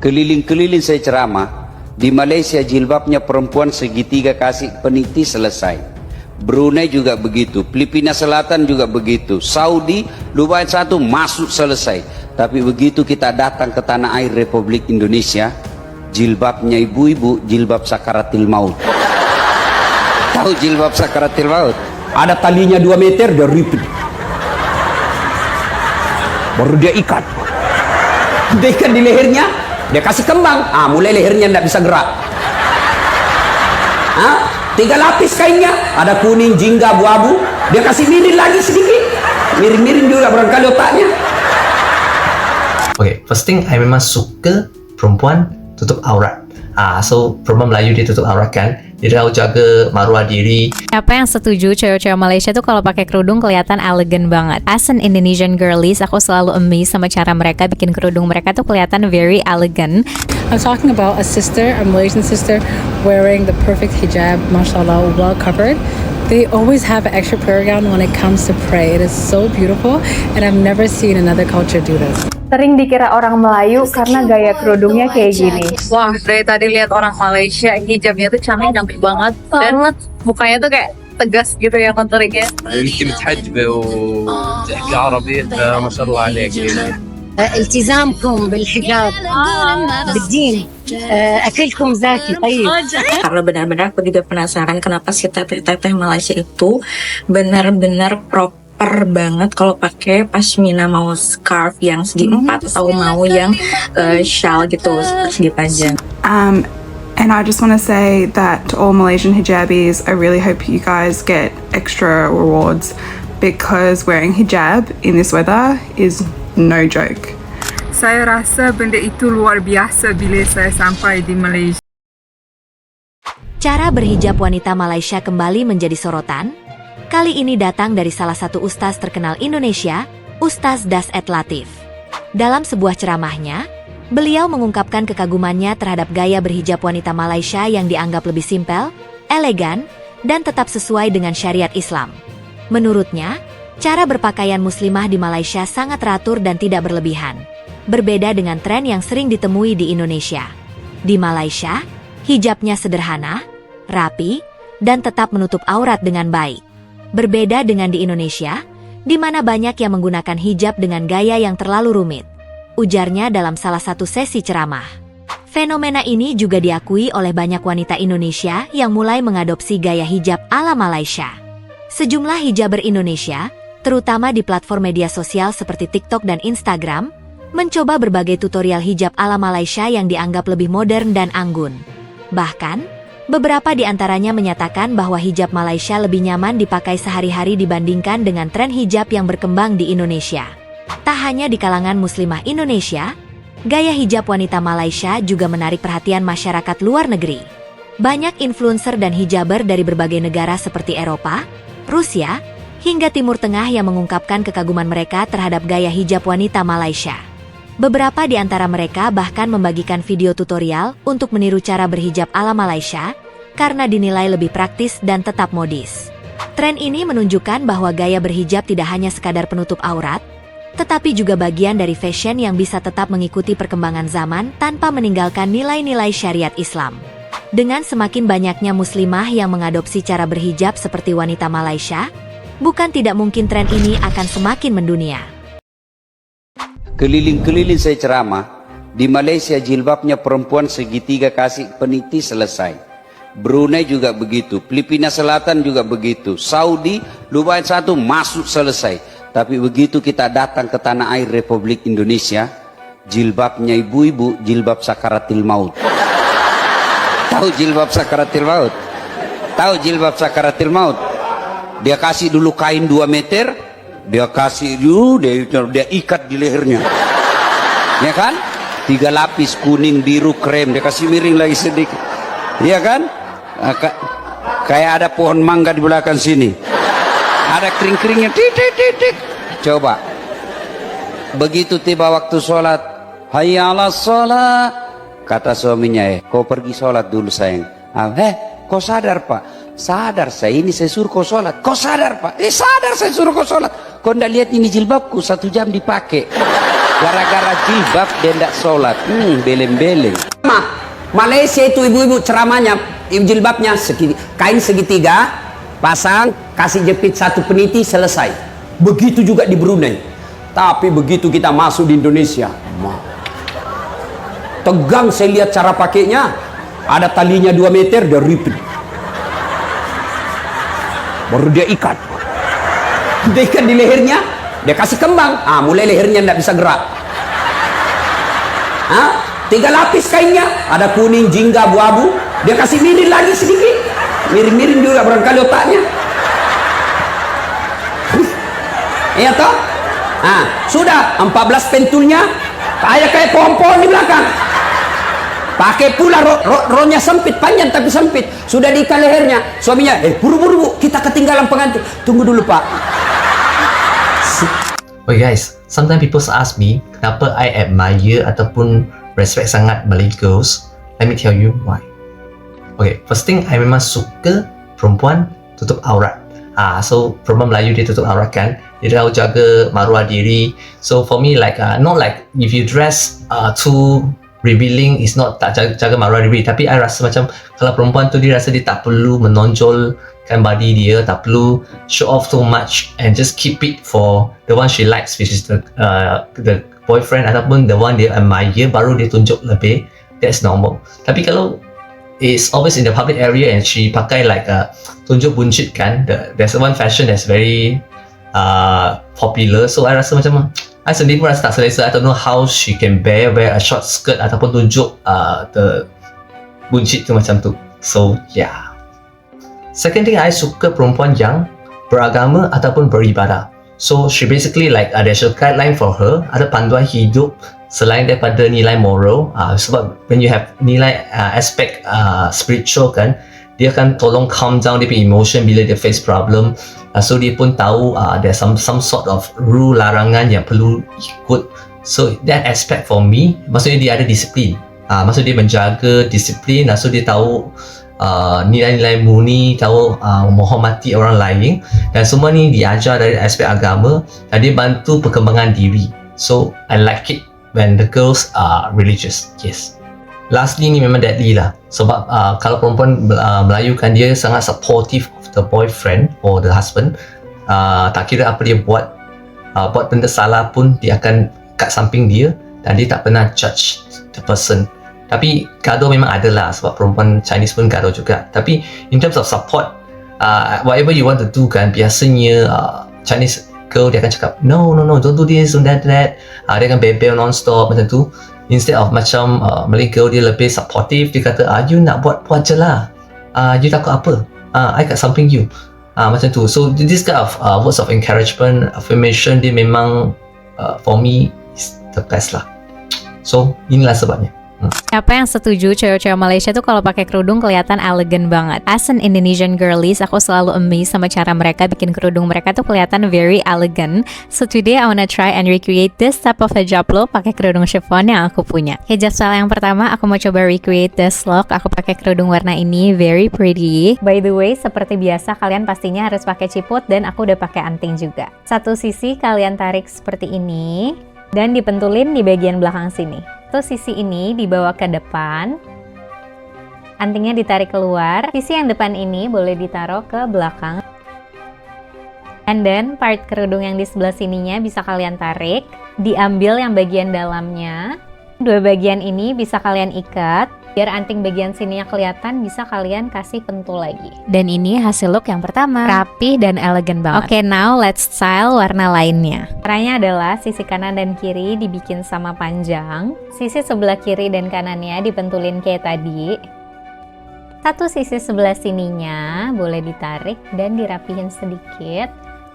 Keliling-keliling saya ceramah. Di Malaysia jilbabnya perempuan segitiga kasih peniti selesai. Brunei juga begitu, Filipina Selatan juga begitu, Saudi lumayan satu masuk selesai. Tapi begitu kita datang ke tanah air Republik Indonesia, jilbabnya ibu-ibu jilbab sakaratil maut. Tahu jilbab sakaratil maut? Ada talinya 2 meter, dia ripit, baru dia ikat. Dia ikat di lehernya, dia kasih kembang, mulai lehernya tidak bisa gerak. 3 lapis kainnya, ada kuning, jingga, abu-abu, dia kasih miring lagi sedikit, miring-miring juga barangkali otaknya. Okay, first thing, I memang suka perempuan tutup aurat. So perempuan Melayu dia tutup aurat kan, dia tahu jaga maruah diri. Siapa yang setuju cewek-cewek Malaysia tuh kalau pakai kerudung kelihatan elegan banget. As an Indonesian girlies, aku selalu amazed sama cara mereka bikin kerudung mereka tuh kelihatan very elegant. I'm talking about a sister, a Malaysian sister, wearing the perfect hijab, mashallah, well covered. They always have an extra prayer gown when it comes to pray. It is so beautiful, and I've never seen another culture do this. Sering dikira orang Melayu karena gaya kerudungnya kayak gini. Wah, dari tadi lihat orang Malaysia hijabnya tuh cantik banget dan mukanya tuh kayak tegas gitu ya konturnya. يمكن متحجبة وتحكي عربي فما شاء الله عليك. التزامكم بالحجاب بالدين أكلكم زاكي طيب. Karena benar-benar aku juga penasaran kenapa si teteh Malaysia itu benar-benar proper banget kalau pakai pashmina, mau scarf yang segi 4 atau mau yang shawl gitu segi panjang. And I just want to say that to all Malaysian hijabis, I really hope you guys get extra rewards because wearing hijab in this weather is no joke. Saya rasa benda itu luar biasa bila saya sampai di Malaysia. Cara berhijab wanita Malaysia kembali menjadi sorotan. Kali ini datang dari salah satu ustaz terkenal Indonesia, Ustaz Daset Latif. Dalam sebuah ceramahnya, beliau mengungkapkan kekagumannya terhadap gaya berhijab wanita Malaysia yang dianggap lebih simpel, elegan, dan tetap sesuai dengan syariat Islam. Menurutnya, cara berpakaian muslimah di Malaysia sangat teratur dan tidak berlebihan. Berbeda dengan tren yang sering ditemui di Indonesia. Di Malaysia, hijabnya sederhana, rapi, dan tetap menutup aurat dengan baik. Berbeda dengan di Indonesia, di mana banyak yang menggunakan hijab dengan gaya yang terlalu rumit. Ujarnya dalam salah satu sesi ceramah. Fenomena ini juga diakui oleh banyak wanita Indonesia yang mulai mengadopsi gaya hijab ala Malaysia. Sejumlah hijaber Indonesia, terutama di platform media sosial seperti TikTok dan Instagram, mencoba berbagai tutorial hijab ala Malaysia yang dianggap lebih modern dan anggun. Bahkan, beberapa di antaranya menyatakan bahwa hijab Malaysia lebih nyaman dipakai sehari-hari dibandingkan dengan tren hijab yang berkembang di Indonesia. Tak hanya di kalangan muslimah Indonesia, gaya hijab wanita Malaysia juga menarik perhatian masyarakat luar negeri. Banyak influencer dan hijaber dari berbagai negara seperti Eropa, Rusia, hingga Timur Tengah yang mengungkapkan kekaguman mereka terhadap gaya hijab wanita Malaysia. Beberapa di antara mereka bahkan membagikan video tutorial untuk meniru cara berhijab ala Malaysia karena dinilai lebih praktis dan tetap modis. Tren ini menunjukkan bahwa gaya berhijab tidak hanya sekadar penutup aurat, tetapi juga bagian dari fashion yang bisa tetap mengikuti perkembangan zaman tanpa meninggalkan nilai-nilai syariat Islam. Dengan semakin banyaknya muslimah yang mengadopsi cara berhijab seperti wanita Malaysia, bukan tidak mungkin tren ini akan semakin mendunia. Keliling-keliling saya ceramah. Di Malaysia jilbabnya perempuan segitiga kasih peniti selesai. Brunei juga begitu, Filipina Selatan juga begitu, Saudi lumayan satu masuk selesai. Tapi begitu kita datang ke tanah air Republik Indonesia, jilbabnya ibu-ibu jilbab sakaratil maut. Tahu jilbab sakaratil maut? Tahu jilbab sakaratil maut? Dia kasih dulu kain 2 meter, dia kasih dulu, dia ikat di lehernya. Ya kan? 3 lapis, kuning, biru, krem, dia kasih miring lagi sedikit. Ya kan? Kayak ada pohon mangga di belakang sini. Ada kering-keringnya, titik. Coba. Begitu tiba waktu sholat, hayya 'alas sholat. Kata suaminya, kau pergi sholat dulu sayang. Kau sadar pak? Sadar saya, ini saya suruh kau sholat. Kau sadar pak? Sadar saya suruh kau sholat. Kau ndak lihat ini jilbabku 1 jam dipakai. Gara-gara jilbab dia tidak sholat. Beleng-beleng. Malaysia itu ibu-ibu ceramahnya, jilbabnya kain segitiga, pasang, kasih jepit satu peniti, selesai. Begitu juga di Brunei. Tapi begitu kita masuk di Indonesia, tegang saya lihat cara pakainya. Ada talinya 2 meter, dia repeat. Baru dia ikat. Dia ikat di lehernya, dia kasih kembang. Mulai lehernya tidak bisa gerak. 3 lapis kainnya, ada kuning, jingga, abu-abu. Dia kasih miring lagi sedikit, miring-miring juga barangkali otaknya. Iya toh? Sudah 14 pentulnya, kayak pohon-pohon di belakang. Pakai pula rohnya sempit, panjang tapi sempit. Sudah diikat lehernya. Suaminya, buru-buru bu, kita ketinggalan pengantin. Tunggu dulu pak. Okay guys, sometimes people ask me kenapa I admire ataupun respect sangat Malay girls. Let me tell you why. Okay, first thing, I memang suka perempuan tutup aurat. So perempuan Melayu dia tutup aurat kan, dia tahu jaga maruah diri. So for me like not like if you dress too revealing is not tak jaga maruah diri, tapi I rasa macam kalau perempuan tu dia rasa dia tak perlu menonjolkan body dia, tak perlu show off too much and just keep it for the one she likes, which is the boyfriend ataupun the one dia admire, baru dia tunjuk lebih. That's normal. Tapi kalau it's always in the public area and she pakai like tunjuk buncit kan, there's one fashion that's very popular, so I rasa macam I sendiri pun rasa tak selesa. I don't know how she can wear a short skirt ataupun tunjuk the buncit tu macam tu. So yeah. Second thing, I suka perempuan yang beragama ataupun beribadah. So she basically like there's a guideline for her, ada panduan hidup selain daripada nilai moral. Sebab when you have nilai aspek spiritual kan, dia akan tolong calm down dia punya emotion bila dia face problem. So dia pun tahu there's some sort of rule larangan yang perlu ikut. So that aspect for me, maksudnya dia ada disiplin. Maksudnya dia menjaga disiplin, so dia tahu nilai-nilai murni, tahu menghormati orang lain, dan semua ni diajar dari aspek agama dan dia bantu perkembangan diri. So I like it when the girls are religious. Yes. Lastly ni memang deadly lah, sebab kalau perempuan Melayu kan, dia sangat supportive of the boyfriend or the husband. Tak kira apa dia buat benda salah pun dia akan kat samping dia dan dia tak pernah judge the person. Tapi gaduh memang ada lah, sebab perempuan Chinese pun gaduh juga. Tapi in terms of support, whatever you want to do kan, biasanya Chinese girl dia akan cakap no, don't do this, don't that. Dia akan bebel non-stop macam tu. Instead of macam Malay girl, dia lebih supportive. Dia kata you nak buat je lah, you takut apa, I kat samping you, macam tu. So this kind of words of encouragement, affirmation, dia memang for me is the best lah. So inilah sebabnya. Siapa yang setuju cewek-cewek Malaysia tuh kalau pakai kerudung kelihatan elegan banget. As an Indonesian girlies, aku selalu amazed sama cara mereka bikin kerudung mereka tuh kelihatan very elegant. So today I wanna try and recreate this type of hijab look pakai kerudung chiffon yang aku punya. Hijab style yang pertama, aku mau coba recreate this look. Aku pakai kerudung warna ini, very pretty. By the way, seperti biasa kalian pastinya harus pakai ciput dan aku udah pakai anting juga. Satu sisi kalian tarik seperti ini dan dipentulin di bagian belakang sini. Terus sisi ini dibawa ke depan, antingnya ditarik keluar, sisi yang depan ini boleh ditaruh ke belakang. And then part kerudung yang di sebelah sininya bisa kalian tarik, diambil yang bagian dalamnya. Dua bagian ini bisa kalian ikat, biar anting bagian sininya kelihatan, bisa kalian kasih pentul lagi. Dan ini hasil look yang pertama, rapih dan elegan banget. Oke, now let's style warna lainnya. Caranya adalah sisi kanan dan kiri dibikin sama panjang, sisi sebelah kiri dan kanannya dipentulin kayak tadi. Satu sisi sebelah sininya boleh ditarik dan dirapihin sedikit,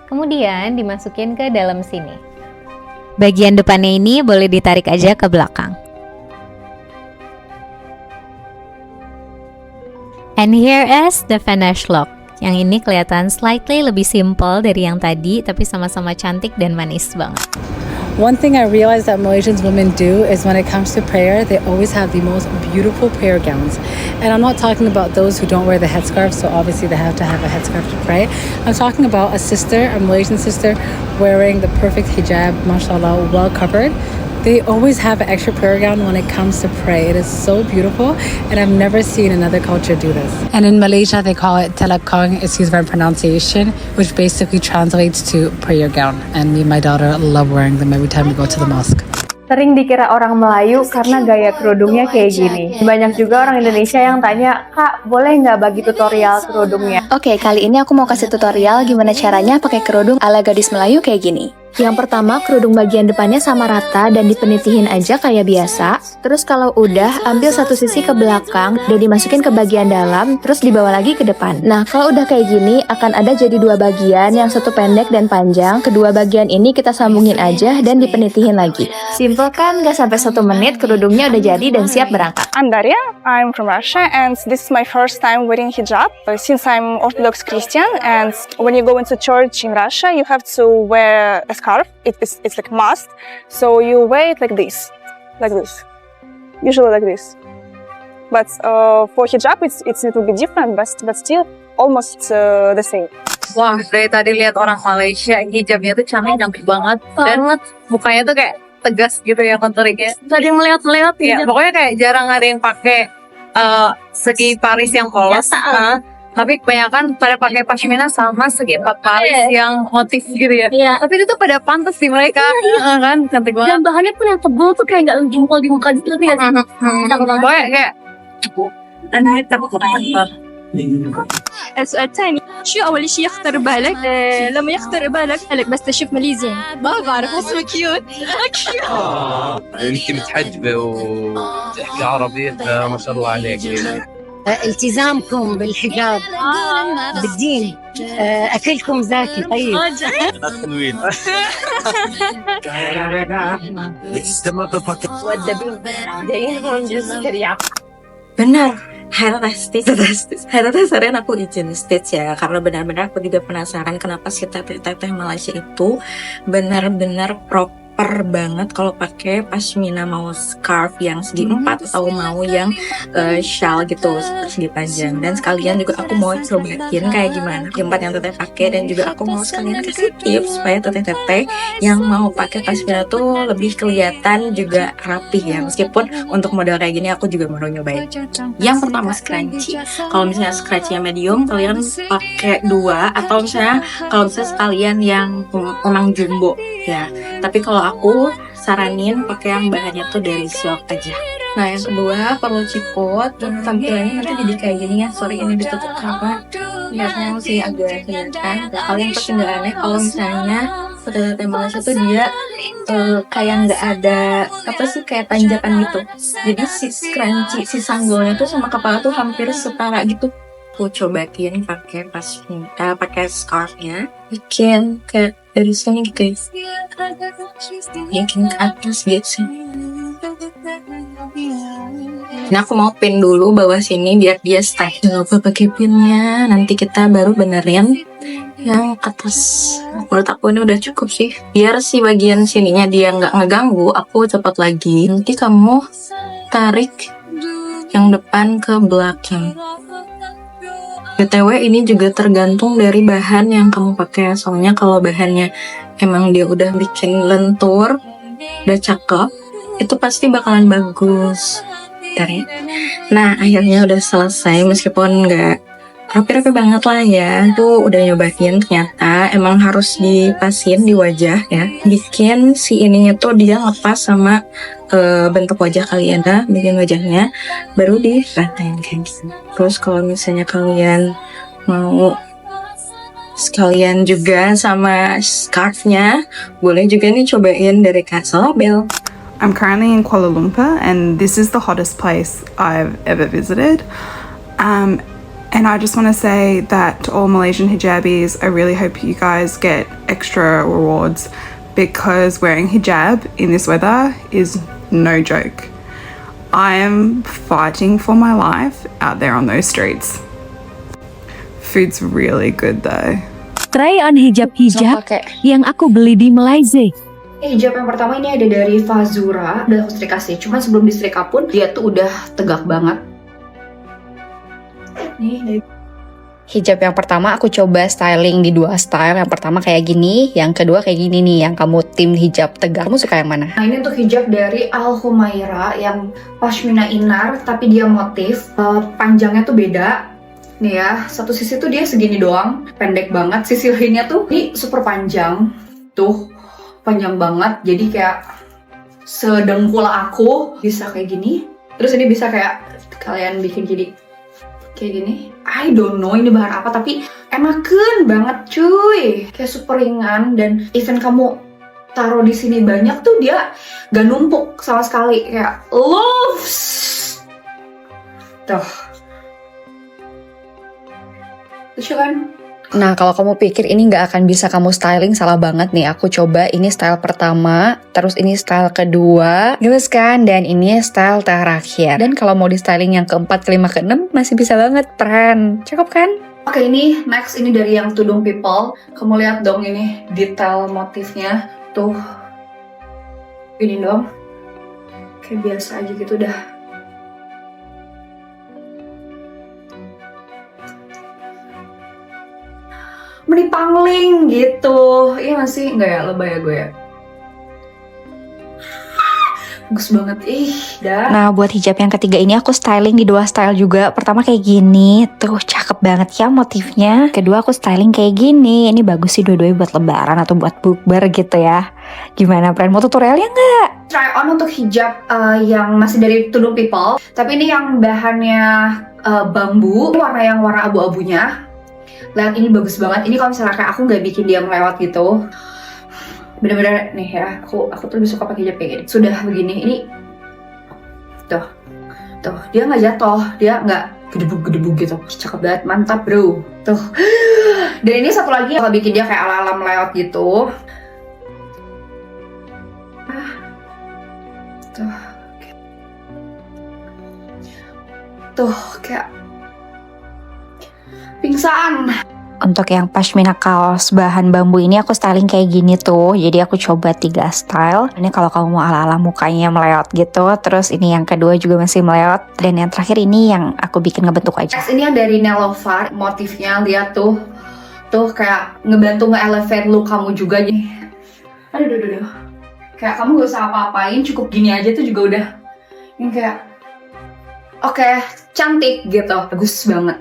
kemudian dimasukin ke dalam sini. Bagian depannya ini boleh ditarik aja ke belakang. And here is the finished look. Yang ini kelihatan slightly lebih simple dari yang tadi, tapi sama-sama cantik dan manis banget. One thing I realized that Malaysian women do is when it comes to prayer, they always have the most beautiful prayer gowns. And I'm not talking about those who don't wear the headscarf, so obviously they have to have a headscarf to pray. I'm talking about a sister, a Malaysian sister, wearing the perfect hijab, mashallah, well covered. They always have an extra prayer gown when it comes to pray. It is so beautiful, and I've never seen another culture do this. And in Malaysia, they call it telapkong, excuse my pronunciation, which basically translates to prayer gown. And me and my daughter love wearing them every time we go to the mosque. Sering dikira orang Melayu karena gaya kerudungnya kayak gini. Banyak juga orang Indonesia yang tanya, Kak, boleh nggak bagi tutorial kerudungnya? Oke, kali ini aku mau kasih tutorial gimana caranya pakai kerudung ala gadis Melayu kayak gini. Yang pertama, kerudung bagian depannya sama rata dan dipenitihin aja kayak biasa. Terus kalau udah, ambil satu sisi ke belakang dan dimasukin ke bagian dalam, terus dibawa lagi ke depan. Nah, kalau udah kayak gini, akan ada jadi dua bagian, yang satu pendek dan panjang. Kedua bagian ini kita sambungin aja dan dipenitihin lagi. Simple kan? Gak sampai 1 menit, kerudungnya udah jadi dan siap berangkat. I'm Daria, I'm from Russia, and this is my first time wearing hijab. Since I'm Orthodox Christian, and when you go into church in Russia, you have to wear a scarf. It's like must. So you wear it like this, usually like this. But for hijab, it's a little bit different, but still almost the same. Wah, dari tadi lihat orang Malaysia hijabnya tuh cantik banget dan mukanya tuh kayak tegas gitu ya konturnya. Tadi melihat ya, pokoknya kayak jarang ada yang pakai segi Paris yang polos. Tapi kebanyakan pada pakai pashmina sama segi Paris yang motif gitu ya. Tapi itu tuh pada pantas sih mereka, kan cantik banget. Dan bahannya pun yang tebal tuh kayak nggak jempol di muka gitu ya. Pokoknya kayak أنا السؤال الثاني شو أول شيء يخطر بالك لما يخطر بالك بس تشوف ماليزيان؟ ما بعرف اسمه كيوت. يمكن تحجبه وتحكي عربي ما شاء الله عليك. التزامكم بالحجاب بالدين أكلكم زاكي طيب. Benar, Hair Test aku izin stage ya, karena benar-benar aku juga penasaran kenapa si teteh Malaysia itu benar-benar proper banget kalau pakai pashmina, mau scarf yang segi 4 atau mau yang shawl gitu segi panjang. Dan sekalian juga aku mau cobain kayak gimana tempat yang teteh pakai, dan juga aku mau sekalian kasih tips supaya teteh yang mau pakai pashmina tuh lebih kelihatan juga rapih ya. Meskipun untuk model kayak gini aku juga mau nyobain. Yang pertama scrunchie. Kalau misalnya scrunchie yang medium, kalian pakai 2, atau misalnya kalau misalnya sekalian yang emang jumbo ya. Tapi kalau aku saranin pakai yang bahannya tuh dari silk aja. Nah, yang kedua perlu ciput. Tampilannya nanti jadi kayak gini ya. Sorry, ini ditutup karena lihatnya masih agak kelihatan. Kalian pasti nggak aneh kalau misalnya teteh Malaysia tuh dia kayak nggak ada kayak tanjakan gitu. Jadi si scrunchie, si sanggulnya tuh sama kepala tuh hampir setara gitu. Aku cobain pakai pakai scarfnya, bikin kayak dari sini gitu ya, bikin ke atas gitu. Nah, aku mau pin dulu bawah sini biar dia stay. Jangan lupa pakai pinnya, nanti kita baru benerin yang atas. Menurut aku ini udah cukup sih, biar si bagian sininya dia nggak ngeganggu. Aku cepat lagi, nanti kamu tarik yang depan ke belakang. BTW ini juga tergantung dari bahan yang kamu pakai. Soalnya kalau bahannya emang dia udah bikin lentur, udah cakep, itu pasti bakalan bagus. Bentar ya. Nah, akhirnya udah selesai, meskipun nggak rapi-rapi banget lah ya. Tuh udah nyobain, ternyata emang harus dipasin di wajah ya. Bikin si ininya tuh dia ngepas sama bentuk wajah kalian dah, bikin wajahnya baru diratain kayak gitu. Terus kalau misalnya kalian mau sekalian juga sama scarfnya, boleh juga nih cobain dari Castle Label. I'm currently in Kuala Lumpur, and this is the hottest place I've ever visited. And I just want to say that to all Malaysian hijabis, I really hope you guys get extra rewards, because wearing hijab in this weather is no joke. I am fighting for my life out there on those streets. Food's really good though. Try on hijab yang aku beli di Malaysia. Hijab yang pertama ini ada dari Fazura, udah aku setrika sih. Cuman sebelum disetrika pun dia tuh udah tegak banget. Nih, Hijab yang pertama aku coba styling di 2 style. Yang pertama kayak gini, yang kedua kayak gini nih, yang kamu tim hijab tegak. Kamu suka yang mana? Nah, ini untuk hijab dari Al Humaira yang pashmina inar tapi dia motif. Panjangnya tuh beda. Nih ya, satu sisi tuh dia segini doang, pendek banget. Sisi lainnya tuh ini super panjang. Tuh, panjang banget. Jadi kayak sedengkul aku bisa kayak gini. Terus ini bisa kayak kalian bikin jadi kayak gini. I don't know ini bahan apa, tapi enakan banget cuy. Kayak super ringan, dan even kamu taruh di sini banyak tuh dia gak numpuk sama sekali. Kayak loves. Tuh. Lucu kan? Nah, kalau kamu pikir ini nggak akan bisa kamu styling, salah banget nih. Aku coba ini style pertama, terus ini style kedua, gemes kan? Dan ini style terakhir. Dan kalau mau di styling yang keempat, kelima, keenam, masih bisa banget, keren. Cakep kan? Oke, ini next, ini dari yang tudung people. Kamu lihat dong ini detail motifnya. Tuh. Ini dong. Kayak biasa aja gitu dah. Menipangling gitu. Iya masih enggak ya, lebay ya gue ya. Bagus banget, dah. Nah, buat hijab yang ketiga ini aku styling di 2 style juga. Pertama kayak gini, tuh cakep banget ya motifnya. Kedua aku styling kayak gini. Ini bagus sih dua-duanya buat lebaran atau buat bukber gitu ya. Gimana, friend? Mau tutorialnya nggak? Try on untuk hijab yang masih dari tudung people. Tapi ini yang bahannya bambu. Warna abu-abunya. Lihat, ini bagus banget. Ini kalau misalnya kayak aku nggak bikin dia melewat gitu. Bener-bener nih ya, aku tuh lebih suka pakai hijab kayak gini. Sudah begini, ini tuh dia nggak jatuh, dia nggak gedebuk gitu. Cakep banget, mantap bro. Tuh. Dan ini satu lagi kalau bikin dia kayak ala-ala melewat gitu. Tuh kayak pingsan. Untuk yang pashmina kaos bahan bambu ini aku styling kayak gini tuh. Jadi aku coba 3 style. Ini kalau kamu mau ala-ala mukanya melewat gitu. Terus ini yang kedua juga masih melewat. Dan yang terakhir ini yang aku bikin ngebentuk aja. Next, ini yang dari Nelovar. Motifnya lihat tuh. Tuh kayak ngebantu nge-elevate look kamu juga. Aduh. Kayak kamu gak usah apa-apain, cukup gini aja tuh juga udah. Ini kayak oke, cantik gitu. Bagus banget.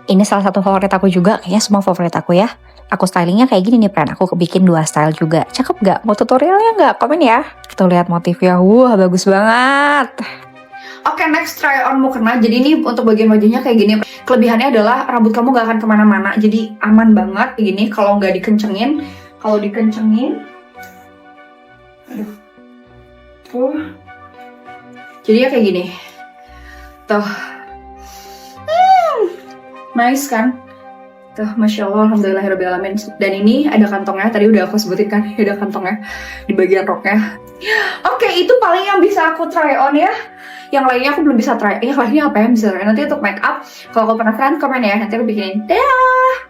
Ini salah satu favorit aku juga, kayaknya semua favorit aku ya. Aku stylingnya kayak gini nih, friend. Aku bikin 2 style juga. Cakep gak? Mau tutorialnya gak? Komen ya. Kita lihat motifnya, wah bagus banget. Oke, next try on mukena. Jadi ini untuk bagian wajahnya kayak gini. Kelebihannya adalah rambut kamu gak akan kemana-mana. Jadi aman banget kayak gini kalau nggak dikencengin. Kalau dikencengin, aduh, tuh. Jadinya kayak gini. Tuh. Nice kan? Tuh, Masya Allah, Alhamdulillahirrahmanirrahim. Dan ini ada kantongnya, tadi udah aku sebutin kan, ada kantongnya di bagian roknya. Oke, itu paling yang bisa aku try on ya. Yang lainnya aku belum bisa try. Yang lainnya apa yang bisa try? Nanti untuk make up, kalau kau penasaran komen ya, nanti aku bikinin. Dah!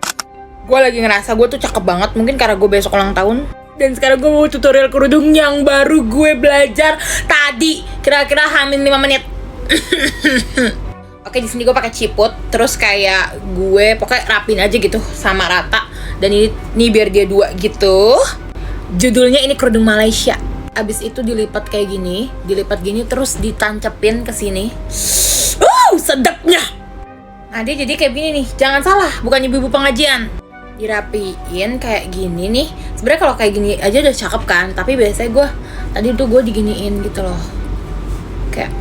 Gue lagi ngerasa gue tuh cakep banget, mungkin karena gue besok ulang tahun. Dan sekarang gue mau tutorial kerudung yang baru gue belajar tadi, kira-kira hamin 5 menit. Oke, di sini gue pakai ciput, terus kayak gue pokoknya rapin aja gitu sama rata. Dan ini biar dia 2 gitu. Judulnya ini kerudung Malaysia. Abis itu dilipat kayak gini, dilipat gini terus ditancepin ke sini. Sedapnya. Nah, dia jadi kayak gini nih. Jangan salah, bukan ibu-ibu pengajian. Dirapiin kayak gini nih. Sebenarnya kalau kayak gini aja udah cakep kan, tapi biasanya tadi tuh gue diginiin gitu loh. Kayak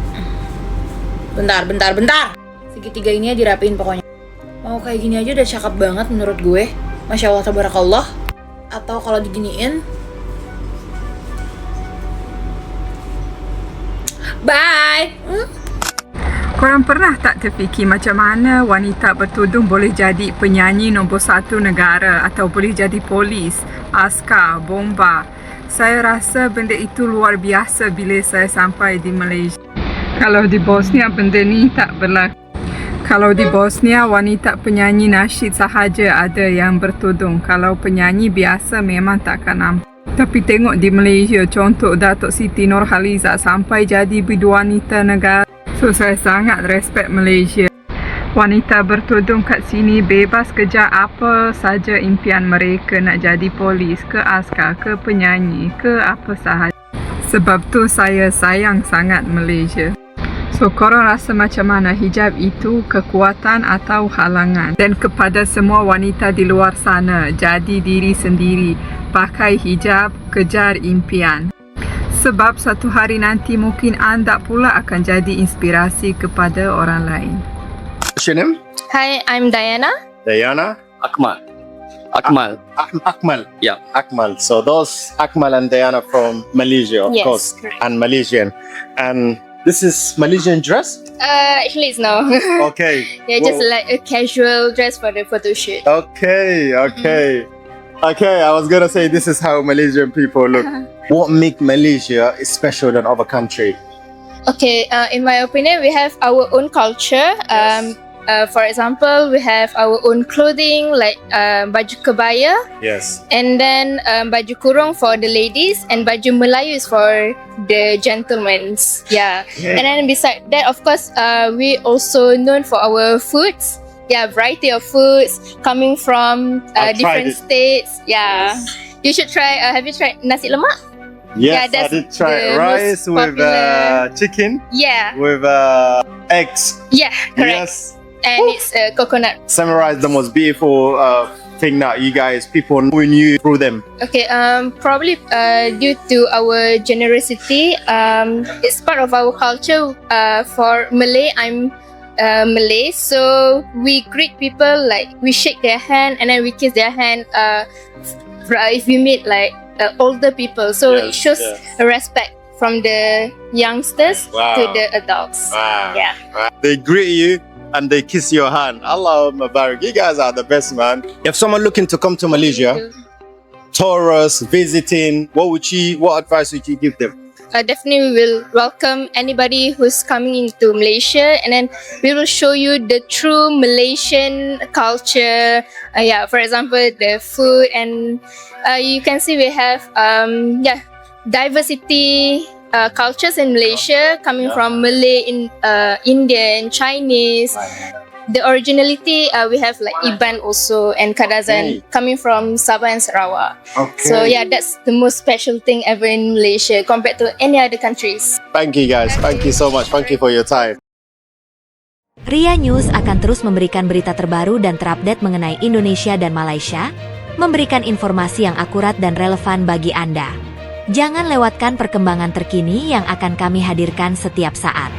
bentar. Segitiga ini ya dirapiin pokoknya. Mau kayak gini aja udah cakep banget menurut gue. Masya Allah, tabarakallah. Atau kalau diginiin, bye. Korang pernah tak terfikir macam mana wanita bertudung boleh jadi penyanyi nombor 1 negara atau boleh jadi polis, askar, bomba? Saya rasa benda itu luar biasa bila saya sampai di Malaysia. Kalau di Bosnia benda ni tak berlaku. Kalau di Bosnia wanita penyanyi nasyid sahaja ada yang bertudung. Kalau penyanyi biasa memang takkan nampak. Tapi tengok di Malaysia, contoh Datuk Siti Nurhaliza sampai jadi bidu wanita negara. So saya sangat respect Malaysia. Wanita bertudung kat sini bebas kejar apa saja impian mereka, nak jadi polis, ke askar, ke penyanyi, ke apa sahaja. Sebab tu saya sayang sangat Malaysia. So, korang rasa macam mana hijab itu kekuatan atau halangan? Dan kepada semua wanita di luar sana, jadi diri sendiri, pakai hijab, kejar impian. Sebab satu hari nanti mungkin anda pula akan jadi inspirasi kepada orang lain. What's your name? Hi, I'm Diana. Diana? Akmal. Akmal. Akmal. Yeah. Akmal. So those Akmal and Diana from Malaysia, of Yes, course, correct. and Malaysian. And this is Malaysian dress? Actually, it's no. Okay. Yeah, just Whoa. like a casual dress for the photo shoot. Okay, okay. Okay, I was gonna say this is how Malaysian people look. What make Malaysia special than other country? Okay, in my opinion, we have our own culture. For example, we have our own clothing like baju kebaya, Yes. and then baju kurung for the ladies, and baju Melayu is for the gentlemen. Yeah. Yeah. And then beside that, of course, we also known for our foods. Yeah, variety of foods coming from I tried different it. states. Yeah. You should try. Have you tried nasi lemak? Yes, Yeah, I that's did try the rice most with popular. chicken, Yeah. with eggs. Yeah, correct. Yes. And it's coconut. Summarize the most beautiful thing that you guys, people knowing you through them. Okay, probably due to our generosity, it's part of our culture. For Malay, I'm Malay, so we greet people like we shake their hand and then we kiss their hand. If we meet like older people, so it Yes, shows yes. a respect from the youngsters Wow. to the adults. Wow. Yeah. They greet you and they kiss your hand. Allah Mubarak. You guys are the best, man. If someone looking to come to Malaysia, tourists, visiting, what advice would you give them? Definitely we will welcome anybody who's coming into Malaysia, and then we will show you the true Malaysian culture. For example, the food, and you can see we have diversity cultures in Malaysia coming from Malay, Indian, Chinese. The originality we have like Iban also and Kadazan coming from Sabah and Sarawak. Okay. So yeah, that's the most special thing ever in Malaysia compared to any other countries. Thank you guys. Thank you so much. Thank you for your time. Ria News akan terus memberikan berita terbaru dan terupdate mengenai Indonesia dan Malaysia, memberikan informasi yang akurat dan relevan bagi Anda. Jangan lewatkan perkembangan terkini yang akan kami hadirkan setiap saat.